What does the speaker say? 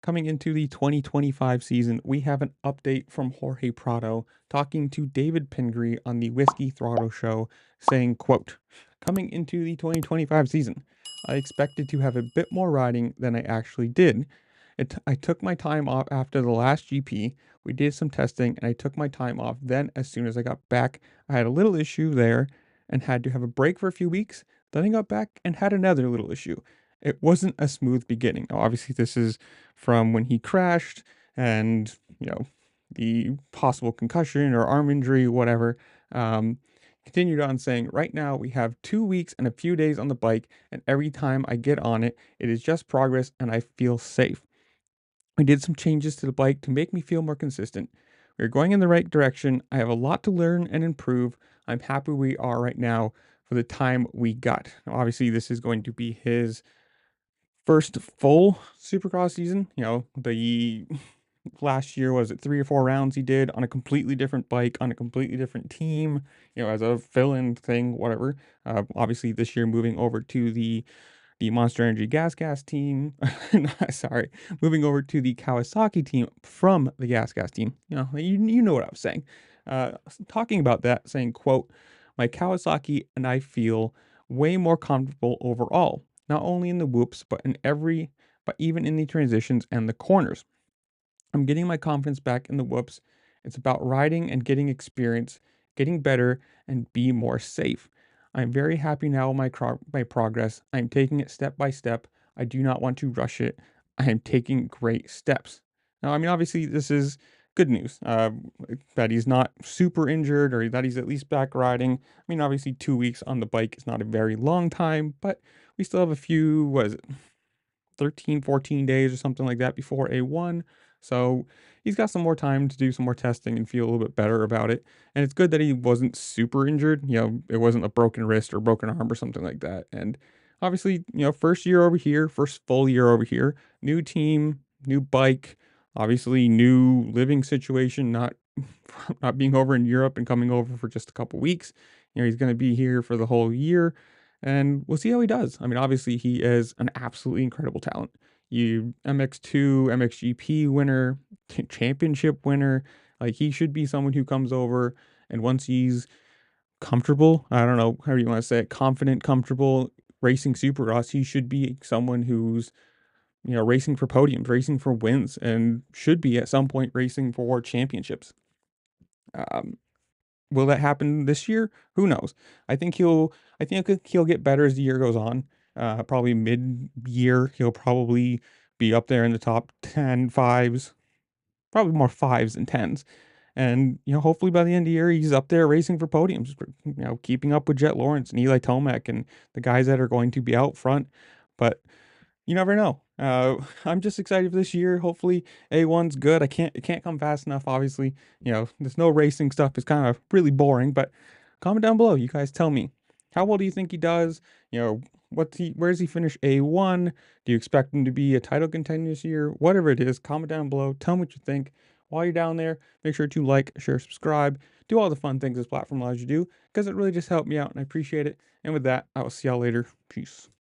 Coming into the 2025 season, we have an update from Jorge Prado talking to David Pingree on the Whiskey Throttle Show, saying, quote, "Coming into the 2025 season, I expected to have a bit more riding than I actually did. I took my time off after the last GP. We did some testing, and I took my time off. Then, as soon as I got back, I had a little issue there and had to have a break for a few weeks. Then I got back and had another little issue. It wasn't a smooth beginning. Now, obviously, this is from when he crashed and, the possible concussion or arm injury, whatever. Um, Continued on saying, right now we have 2 weeks and a few days on the bike, and every time I get on it, it is just progress and I feel safe. We did some changes to the bike to make me feel more consistent. We're going in the right direction. I have a lot to learn and improve. I'm happy we are right now for the time we got." Now, obviously, this is going to be his first full Supercross season. The last year, was it 3 or 4 rounds he did on a completely different bike, on a completely different team, as a fill-in thing, whatever. Obviously, this year moving over to the Monster Energy Gas team. Sorry, moving over to the Kawasaki team from the Gas team. You know what I was saying. Talking about that, saying, quote, "My Kawasaki and I feel way more comfortable overall, not only in the whoops, but even in the transitions and the corners. I'm getting my confidence back in the whoops. It's about riding and getting experience, getting better, and be more safe. I'm very happy now with my progress. I'm taking it step by step. I do not want to rush it. I am taking great steps." Now, I mean, obviously, this is good news, that he's not super injured or that he's at least back riding. I mean, obviously, 2 weeks on the bike is not a very long time, but we still have a few, what is it, 13, 14 days or something like that before A1. So he's got some more time to do some more testing and feel a little bit better about it. And it's good that he wasn't super injured. It wasn't a broken wrist or broken arm or something like that. And obviously, first year over here, first full year over here, new team, new bike, obviously new living situation, not not being over in Europe and coming over for just a couple weeks. He's going to be here for the whole year, and we'll see how he does. I mean, obviously, he is an absolutely incredible talent. You MX2, MXGP winner, championship winner. Like, he should be someone who comes over, and once he's comfortable, I don't know how you want to say it, confident, comfortable racing Supercross, he should be someone who's racing for podiums, racing for wins, and should be at some point racing for championships. Um, Will that happen this year? Who knows? I think he'll get better as the year goes on. Probably mid-year, he'll probably be up there in the top 10 fives, probably more fives than tens. And, hopefully by the end of the year, he's up there racing for podiums, keeping up with Jet Lawrence and Eli Tomac and the guys that are going to be out front. But you never know. I'm just excited for this year. Hopefully, A1's good. It can't come fast enough. Obviously, there's no racing stuff. It's kind of really boring. But comment down below. You guys tell me, how well do you think he does? Where does he finish A1? Do you expect him to be a title contender this year? Whatever it is, comment down below. Tell me what you think. While you're down there, make sure to like, share, subscribe, do all the fun things this platform allows you to do, because it really just helped me out and I appreciate it. And with that, I will see y'all later. Peace.